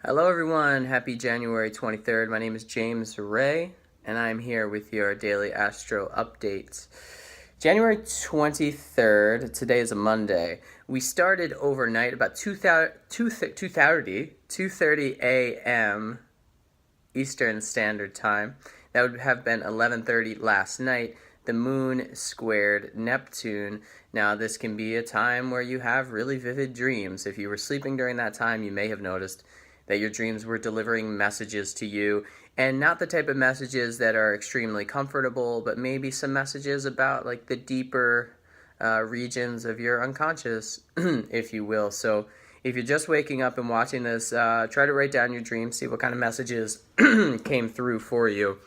Hello everyone, happy January 23rd. My name is James Ray, and I'm here with your daily Astro updates. January 23rd, today is a Monday. We started overnight about 2:30 a.m. Eastern Standard Time. That would have been 11:30 last night. The moon squared Neptune. Now, this can be a time where you have really vivid dreams. If you were sleeping during that time, you may have noticed that your dreams were delivering messages to you, and not the type of messages that are extremely comfortable, but maybe some messages about like the deeper regions of your unconscious, if you will. So if you're just waking up and watching this, try to write down your dreams, see what kind of messages came through for you.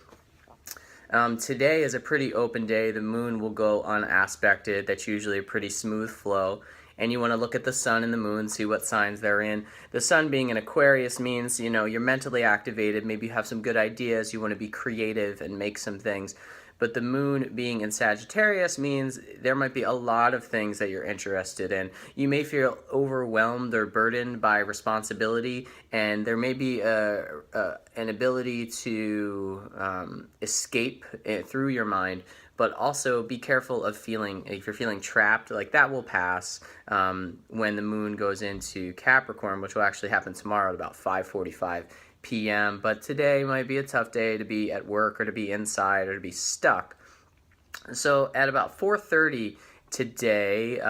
Today is a pretty open day. The moon will go unaspected. That's usually a pretty smooth flow. And you want to look at the sun and the moon, see what signs they're in. The sun being in Aquarius means, you're mentally activated. Maybe you have some good ideas. You want to be creative and make some things. But the moon being in Sagittarius means there might be a lot of things that you're interested in. You may feel overwhelmed or burdened by responsibility, and there may be an ability to escape through your mind. But also be careful of if you're feeling trapped, like that will pass when the moon goes into Capricorn, which will actually happen tomorrow at about 5:45 p.m. But today might be a tough day to be at work or to be inside or to be stuck. So at about 4:30 today,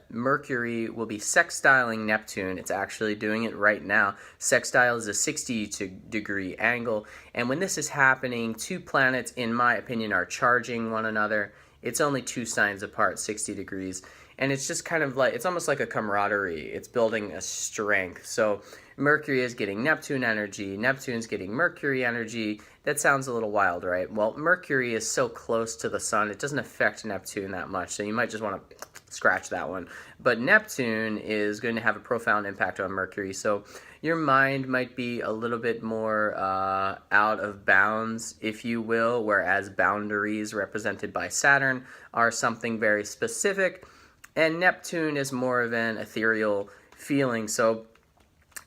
Mercury will be sextiling Neptune. It's actually doing it right now. Sextile is a 60-degree angle, and when this is happening, two planets, in my opinion, are charging one another. It's only 2 signs apart, 60 degrees, and it's just kind of like, it's almost like a camaraderie. It's building a strength. So Mercury is getting Neptune energy, Neptune's getting Mercury energy. That sounds a little wild, right? Well, Mercury is so close to the sun, it doesn't affect Neptune that much, so you might just want to scratch that one. But Neptune is going to have a profound impact on Mercury, so your mind might be a little bit more out of bounds, if you will, whereas boundaries represented by Saturn are something very specific, and Neptune is more of an ethereal feeling. So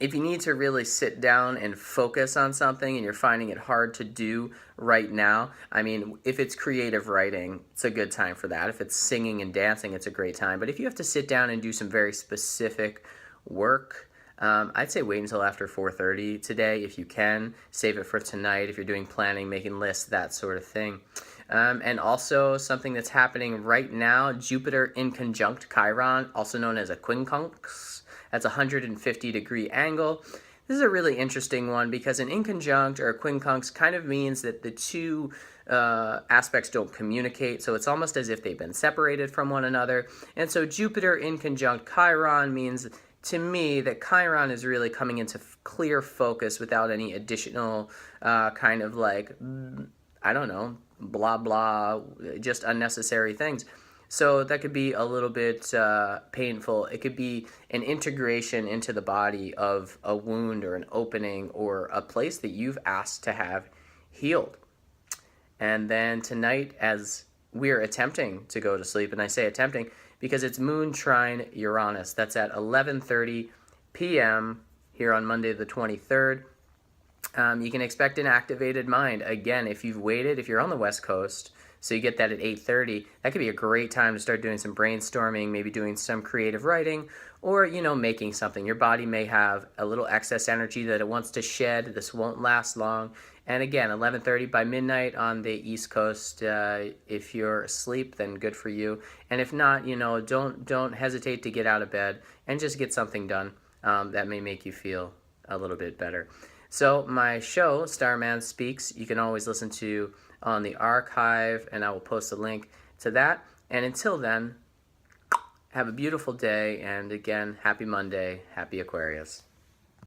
if you need to really sit down and focus on something and you're finding it hard to do right now, I mean, if it's creative writing, it's a good time for that. If it's singing and dancing, it's a great time. But if you have to sit down and do some very specific work, I'd say wait until after 4:30 today if you can. Save it for tonight if you're doing planning, making lists, that sort of thing. And also something that's happening right now, Jupiter in conjunct Chiron, also known as a quincunx. That's a 150-degree angle. This is a really interesting one because an inconjunct or a quincunx kind of means that the two aspects don't communicate, so it's almost as if they've been separated from one another. And so Jupiter in conjunct Chiron means, to me, that Chiron is really coming into clear focus without any additional kind of like, I don't know, blah blah, just unnecessary things. So that could be a little bit painful. It could be an integration into the body of a wound or an opening or a place that you've asked to have healed. And then tonight, as we're attempting to go to sleep, and I say attempting because it's moon trine Uranus. That's at 11:30 p.m. here on Monday the 23rd. You can expect an activated mind. Again, if you've waited, if you're on the West Coast, so you get that at 8:30, that could be a great time to start doing some brainstorming, maybe doing some creative writing, or, making something. Your body may have a little excess energy that it wants to shed. This won't last long. And again, 11:30 by midnight on the East Coast. If you're asleep, then good for you. And if not, don't hesitate to get out of bed and just get something done that may make you feel a little bit better. So my show, Starman Speaks, you can always listen to on the archive, and I will post a link to that. And until then, have a beautiful day, and again, happy Monday, happy Aquarius.